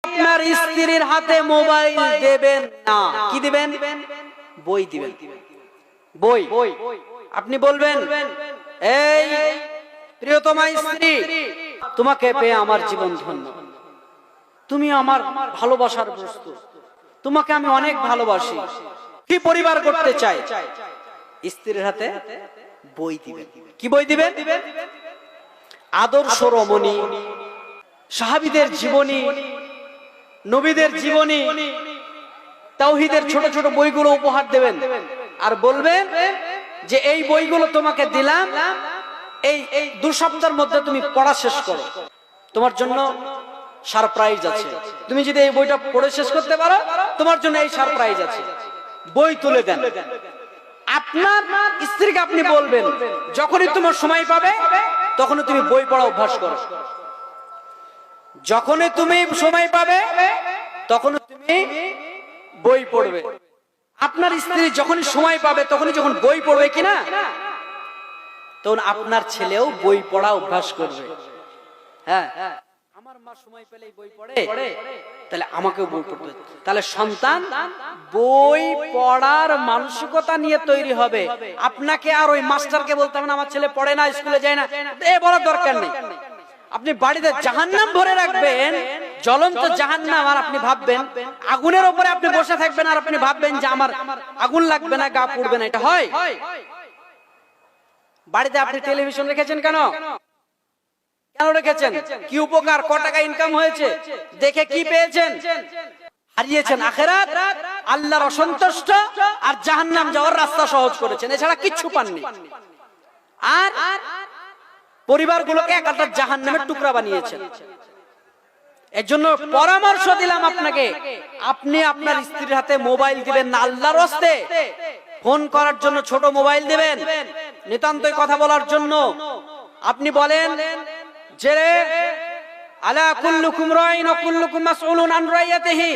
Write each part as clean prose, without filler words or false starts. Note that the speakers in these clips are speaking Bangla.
আপনার স্ত্রীর হাতে মোবাইল দেবেন না। কি দিবেন? বই দিবেন। বই। আপনি বলবেন, এই প্রিয়তমা স্ত্রী, তোমাকে পেয়ে আমার জীবন ধন্য, তুমি আমার ভালোবাসার বস্তু, তোমাকে আমি অনেক ভালোবাসি, কি পরিবার করতে চাই। স্ত্রীর হাতে বই দিবেন। কি বই দিবেন? আদর্শ রমণী, সাহাবীদের জীবনী, নবীদের জীবনী, তাওহীদের ছোট ছোট বইগুলো উপহার দেবেন। আর বলবেন যে এই বইগুলো তোমাকে দিলাম, এই 2 সপ্তাহের মধ্যে তুমি পড়া শেষ করো, তোমার জন্য সারপ্রাইজ আছে। তুমি যদি এই বইটা পড়ে শেষ করতে পারো, তোমার জন্য এই সারপ্রাইজ আছে। বই তুলে দেন। আপনার স্ত্রীকে আপনি বলবেন, যখনই তোমার সময় পাবে তখনই তুমি বই পড়া অভ্যাস করো। যখনই তুমি সময় পাবে তখনই তুমি বই পড়বে। আপনার স্ত্রী যখনই সময় পাবে তখনই যখন বই পড়বে কিনা, তখন আপনার ছেলেও বই পড়া অভ্যাস করবে। হ্যাঁ, আমার মা সময় পেলেই বই পড়ে, তাহলে আমাকেও বই পড়তে। তাহলে সন্তান বই পড়ার মানসিকতা নিয়ে তৈরি হবে। আপনাকে আর ওই মাস্টারকে বলতে হবে না আমার ছেলে পড়ে না, স্কুলে যায় না, এ বলার দরকার নেই। আপনি বাড়িতে জাহান্নাম ভরে রাখবেন, জ্বলন্ত জাহান্নাম, আর আপনি ভাববেন আগুনের উপরে আপনি বসে থাকবেন, আর আপনি ভাববেন যে আমার আগুন লাগবে না, গা পুড়বে না। এটা হয়? বাড়িতে আপনি টেলিভিশন রেখেছেন কেন? কেন রেখেছেন? কি উপকার? ক টাকা ইনকাম হয়েছে? দেখে কি পেয়েছেন? হারিয়েছেন আখিরাত, আল্লাহর অসন্তুষ্ট আর জাহান্নাম যাওয়ার রাস্তা সহজ করেছেন, এছাড়া কিচ্ছু পাননি। আর পরিবারগুলোকে একটা জাহান্নামের টুকরা বানিয়েছেন। এর জন্য পরামর্শ দিলাম আপনাকে, আপনি আপনার স্ত্রীর হাতে মোবাইল দিবেন না। আল্লাহর রাস্তে ফোন করার জন্য ছোট মোবাইল দিবেন, নিতান্তই কথা বলার জন্য। আপনি বলেন যে আলা কুল্লুকুম রাইন ওয়া কুল্লুকুম মাসউলুন আন রাইয়াতিহি,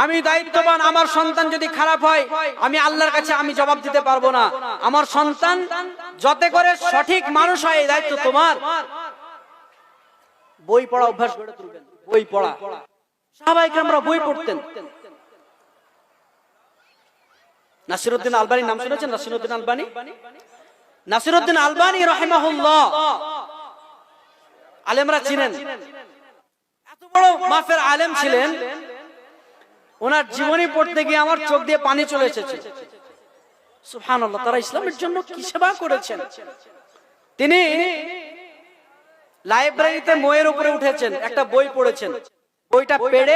আমি দায়িত্ববান, আমার সন্তান যদি খারাপ হয় আমি আল্লাহর কাছে আমি জবাব দিতে পারবো না। আমার সন্তান যাতে করে সঠিক মানুষ হয়, এই দায়িত্ব তোমার। বই পড়া অভ্যাস গড়ে তুলবেন। বই পড়া, সাহাবায়ে কেরামরা বই পড়তেন। নাসিরউদ্দিন আলবানী নাম শুনেছেন? নাসিরউদ্দিন আলবানী, নাসিরউদ্দিন আলবানী রাহিমাহুল্লাহ, আলেমরা চিনেন, এত বড় মাফের আলেম ছিলেন। ওনার জীবনী পড়তে গিয়ে আমার চোখ দিয়ে পানি চলে এসেছে। সুবহানাল্লাহ, তারা ইসলামের জন্য কি সেবা করেছেন। তিনি লাইব্রেরিতে মোয়ের উপরে উঠেছেন, একটা বই পড়েছেন, বইটা পেড়ে